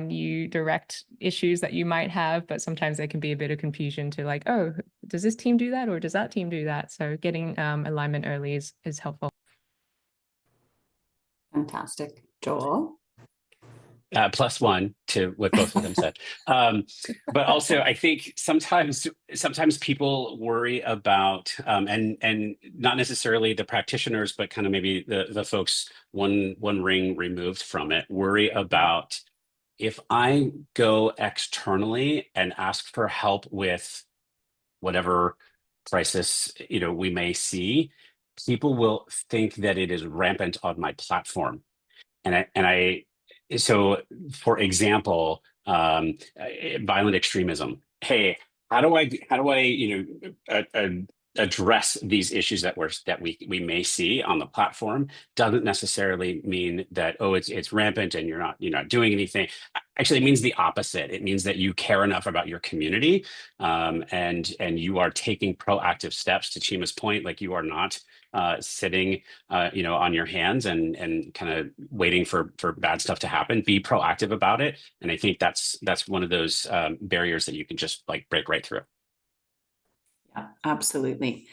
you direct issues that you might have, but sometimes there can be a bit of confusion to like, oh, does this team do that or does that team do that? So getting alignment early is helpful. Fantastic. Joel? +1 to what both of them said. But also, I think sometimes people worry about, and not necessarily the practitioners, but kind of maybe the folks one ring removed from it, worry about if I go externally and ask for help with whatever crisis we may see, people will think that it is rampant on my platform. So, for example, violent extremism. Hey, how do I address these issues that we may see on the platform? Doesn't necessarily mean that, oh, it's rampant and you're not doing anything. Actually, it means the opposite. It means that you care enough about your community, and you are taking proactive steps. To Chima's point, like you are not sitting on your hands and kind of waiting for bad stuff to happen. Be proactive about it. And I think that's one of those barriers that you can just like break right through. Yeah, absolutely.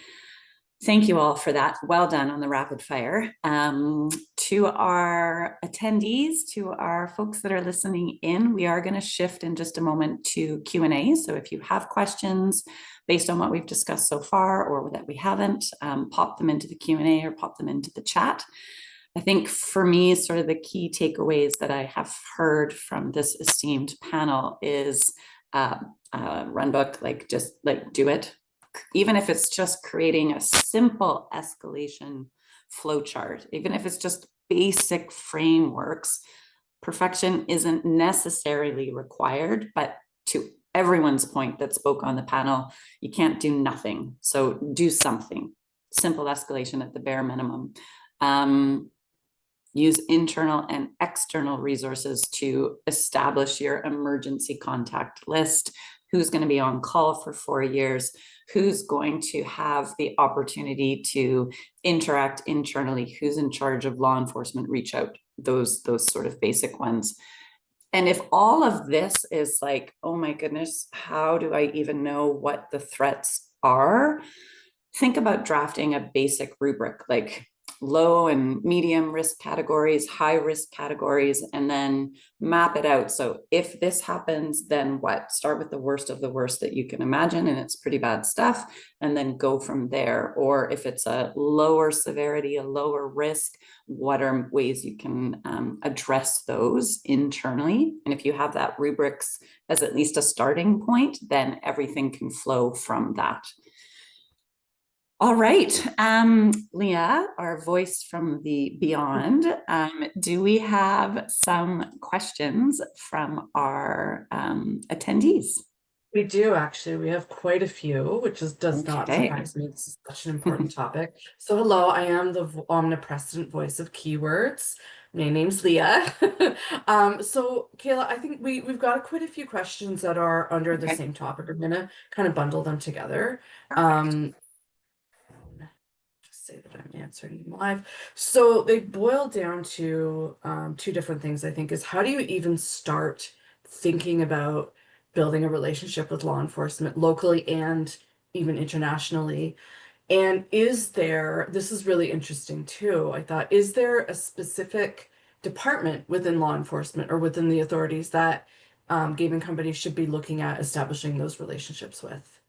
Thank you all for that. Well done on the rapid fire. To our attendees, to our folks that are listening in, we are going to shift in just a moment to Q&A. So if you have questions based on what we've discussed so far or that we haven't, pop them into the Q&A or pop them into the chat. I think for me, sort of the key takeaways that I have heard from this esteemed panel is runbook, like just like do it. Even if it's just creating a simple escalation flowchart, even if it's just basic frameworks, perfection isn't necessarily required, but to everyone's point that spoke on the panel, you can't do nothing. So do something. Simple escalation at the bare minimum. Use internal and external resources to establish your emergency contact list. Who's going to be on call for 4 years? Who's going to have the opportunity to interact internally? Who's in charge of law enforcement reach out? Those sort of basic ones. And if all of this is like, oh my goodness, how do I even know what the threats are? Think about drafting a basic rubric, like low and medium risk categories, high risk categories, and then map it out. So if this happens, then what? Start with the worst of the worst that you can imagine, and it's pretty bad stuff, and then go from there. Or if it's a lower severity, a lower risk, what are ways you can address those internally? And if you have that rubrics as at least a starting point, then everything can flow from that. All right, Leah, our voice from the beyond, do we have some questions from our attendees? We do actually. We have quite a few, which does not surprise me. This is such an important topic. So hello, I am the omnipresent voice of keywords. My name's Leah. So Kaila, I think we've got quite a few questions that are under the same topic. I'm gonna kind of bundle them together. Say that I'm answering them live. So they boil down to two different things, I think, is how do you even start thinking about building a relationship with law enforcement locally and even internationally? And is there, this is really interesting too, I thought, is there a specific department within law enforcement or within the authorities that gaming companies should be looking at establishing those relationships with?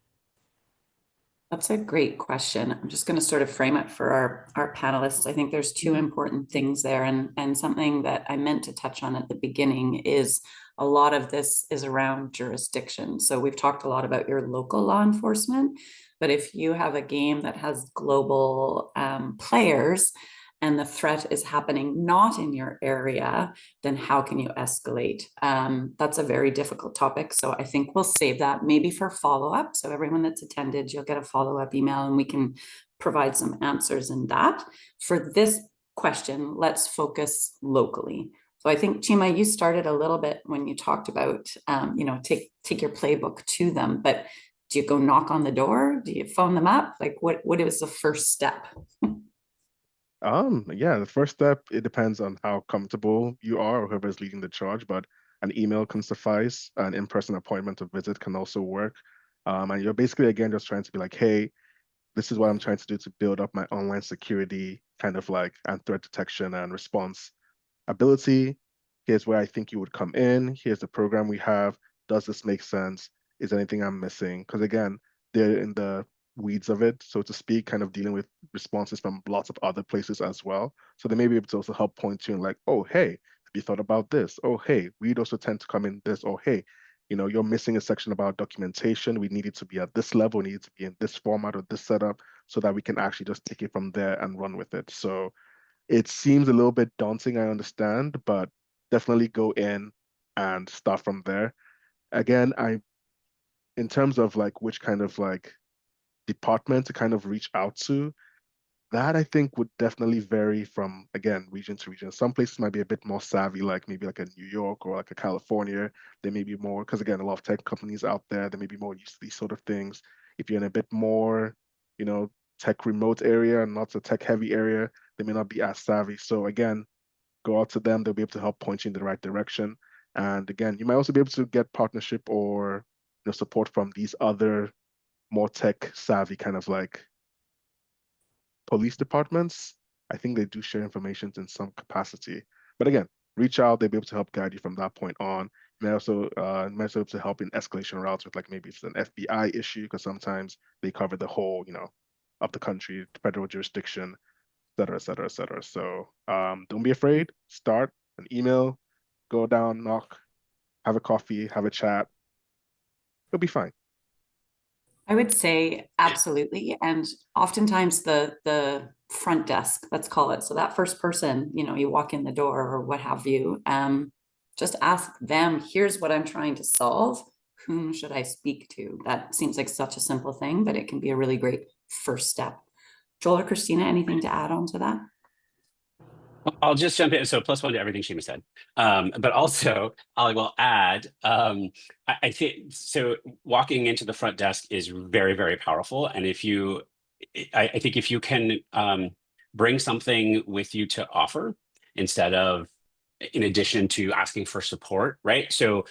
That's a great question. I'm just going to sort of frame it for our panelists. I think there's two important things there, and something that I meant to touch on at the beginning is a lot of this is around jurisdiction. So we've talked a lot about your local law enforcement, but if you have a game that has global players, and the threat is happening not in your area, then how can you escalate? That's a very difficult topic. So I think we'll save that maybe for follow-up. So everyone that's attended, you'll get a follow-up email and we can provide some answers in that. For this question, let's focus locally. So I think, Chima, you started a little bit when you talked about, take your playbook to them, but do you go knock on the door? Do you phone them up? Like what is the first step? Yeah, the first step, it depends on how comfortable you are or whoever's leading the charge, but an email can suffice. An in-person appointment or visit can also work. And you're basically, again, just trying to be like, hey, this is what I'm trying to do to build up my online security, kind of like, and threat detection and response ability. Here's where I think you would come in. Here's the program we have. Does this make sense? Is there anything I'm missing? Because again, they're in the weeds of it, so to speak, kind of dealing with responses from lots of other places as well. So they may be able to also help point you in like, oh, hey, have you thought about this? Oh, hey, we'd also tend to come in this. Oh, hey, you're missing a section about documentation. We need it to be at this level. We need it to be in this format or this setup so that we can actually just take it from there and run with it. So it seems a little bit daunting, I understand, but definitely go in and start from there. Again, in terms of like which kind of like department to kind of reach out to, that I think would definitely vary from, again, region to region. Some places might be a bit more savvy, like maybe like a New York or like a California. They may be more, because again, a lot of tech companies out there, they may be more used to these sort of things. If you're in a bit more, tech remote area and not a tech heavy area, they may not be as savvy. So again, go out to them. They'll be able to help point you in the right direction. And again, you might also be able to get partnership or support from these other more tech savvy kind of like police departments. I think they do share information in some capacity. But again, reach out, they'll be able to help guide you from that point on. May also be able to help in escalation routes with like maybe if it's an FBI issue, because sometimes they cover the whole, of the country, federal jurisdiction. cetera, et cetera, et cetera. So don't be afraid. Start an email, go down, knock, have a coffee, have a chat. It'll be fine. I would say absolutely. And oftentimes the front desk, let's call it. So that first person, you walk in the door or what have you, just ask them, here's what I'm trying to solve. Whom should I speak to? That seems like such a simple thing, but it can be a really great first step. Joel or Christina, anything to add on to that? I'll just jump in. So +1 to everything Chima said. But also I will add, I think, so walking into the front desk is very, very powerful. And I think if you can bring something with you to offer instead of in addition to asking for support, right? So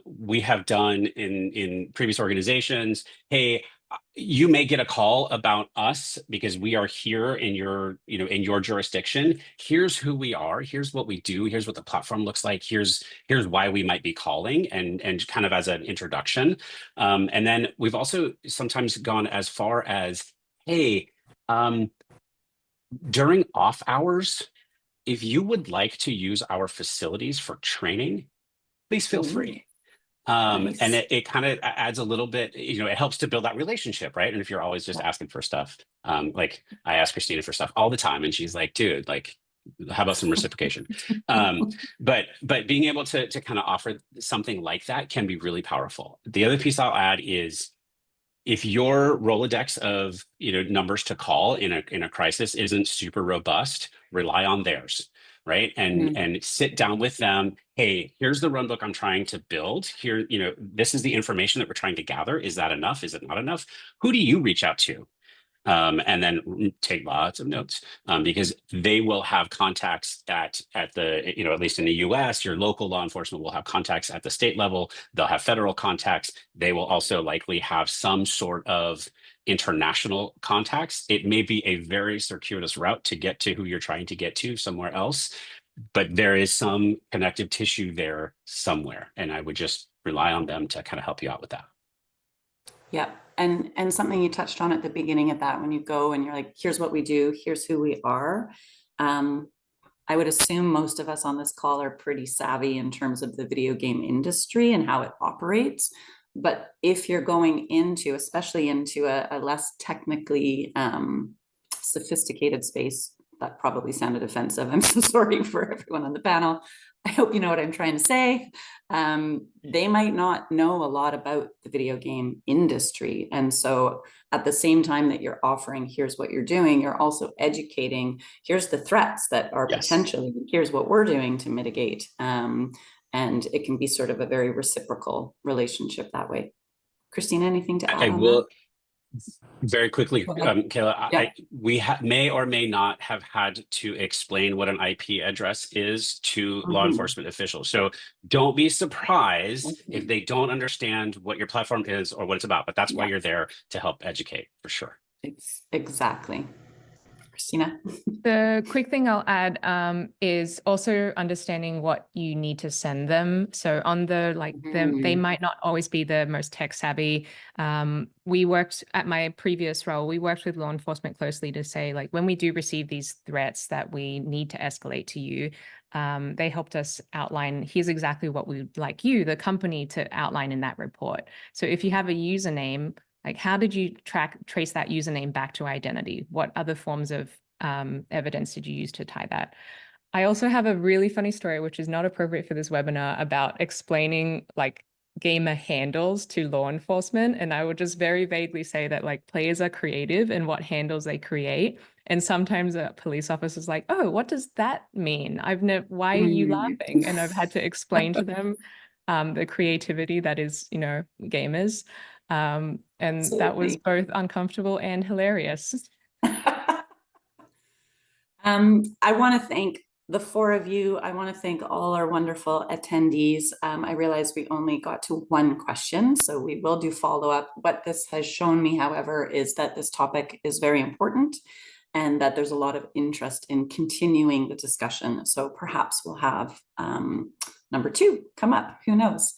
we have done in previous organizations, hey, you may get a call about us because we are here in your jurisdiction. Here's who we are. Here's what we do. Here's what the platform looks like. Here's why we might be calling, and kind of as an introduction. And then we've also sometimes gone as far as, hey, during off hours, if you would like to use our facilities for training, please feel free. Nice. And it kind of adds a little bit, it helps to build that relationship, right? And if you're always just asking for stuff, like I ask Christina for stuff all the time, and she's like, dude, like, how about some reciprocation? But being able to kind of offer something like that can be really powerful. The other piece I'll add is, if your Rolodex of numbers to call in a crisis isn't super robust, rely on theirs, right? And sit down with them. Hey, here's the runbook I'm trying to build. Here, this is the information that we're trying to gather. Is that enough? Is it not enough? Who do you reach out to? And then take lots of notes, because they will have contacts at the, at least in the US, your local law enforcement will have contacts at the state level. They'll have federal contacts. They will also likely have some sort of international contacts. It may be a very circuitous route to get to who you're trying to get to somewhere else, but there is some connective tissue there somewhere. And I would just rely on them to kind of help you out with that. Yeah. And something you touched on at the beginning of that, when you go and you're like, here's what we do, here's who we are. I would assume most of us on this call are pretty savvy in terms of the video game industry and how it operates. But if you're going into, especially into a less technically sophisticated space, that probably sounded offensive. I'm so sorry for everyone on the panel. I hope you know what I'm trying to say. They might not know a lot about the video game industry. And so at the same time that you're offering, here's what you're doing, you're also educating, here's the threats that are potentially, here's what we're doing to mitigate. And it can be sort of a very reciprocal relationship that way. Christina, anything to add on that? Very quickly, Kaila, we may or may not have had to explain what an IP address is to law enforcement officials. So don't be surprised if they don't understand what your platform is or what it's about, but that's why you're there, to help educate, for sure. Exactly. Christina? The quick thing I'll add is also understanding what you need to send them. So on they might not always be the most tech savvy. We worked at my previous role, we worked with law enforcement closely to say, like, when we do receive these threats that we need to escalate to you, they helped us outline, here's exactly what we'd like you, the company, to outline in that report. So if you have a username, like, how did you trace that username back to identity? What other forms of evidence did you use to tie that? I also have a really funny story, which is not appropriate for this webinar, about explaining like gamer handles to law enforcement. And I would just very vaguely say that, like, players are creative in what handles they create. And sometimes a police officer's like, oh, what does that mean? Why are you laughing? And I've had to explain to them the creativity that is, gamers. And Absolutely. That was both uncomfortable and hilarious. I want to thank the four of you. I want to thank all our wonderful attendees. I realize we only got to one question, so we will do follow-up. What this has shown me, however, is that this topic is very important and that there's a lot of interest in continuing the discussion. So perhaps we'll have number 2 come up, who knows?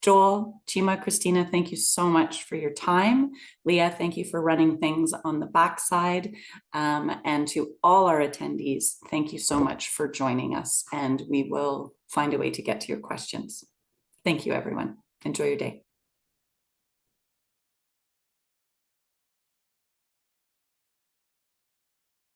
Joel, Chima, Christina, thank you so much for your time. Leah, thank you for running things on the backside. And to all our attendees, thank you so much for joining us, and we will find a way to get to your questions. Thank you, everyone. Enjoy your day.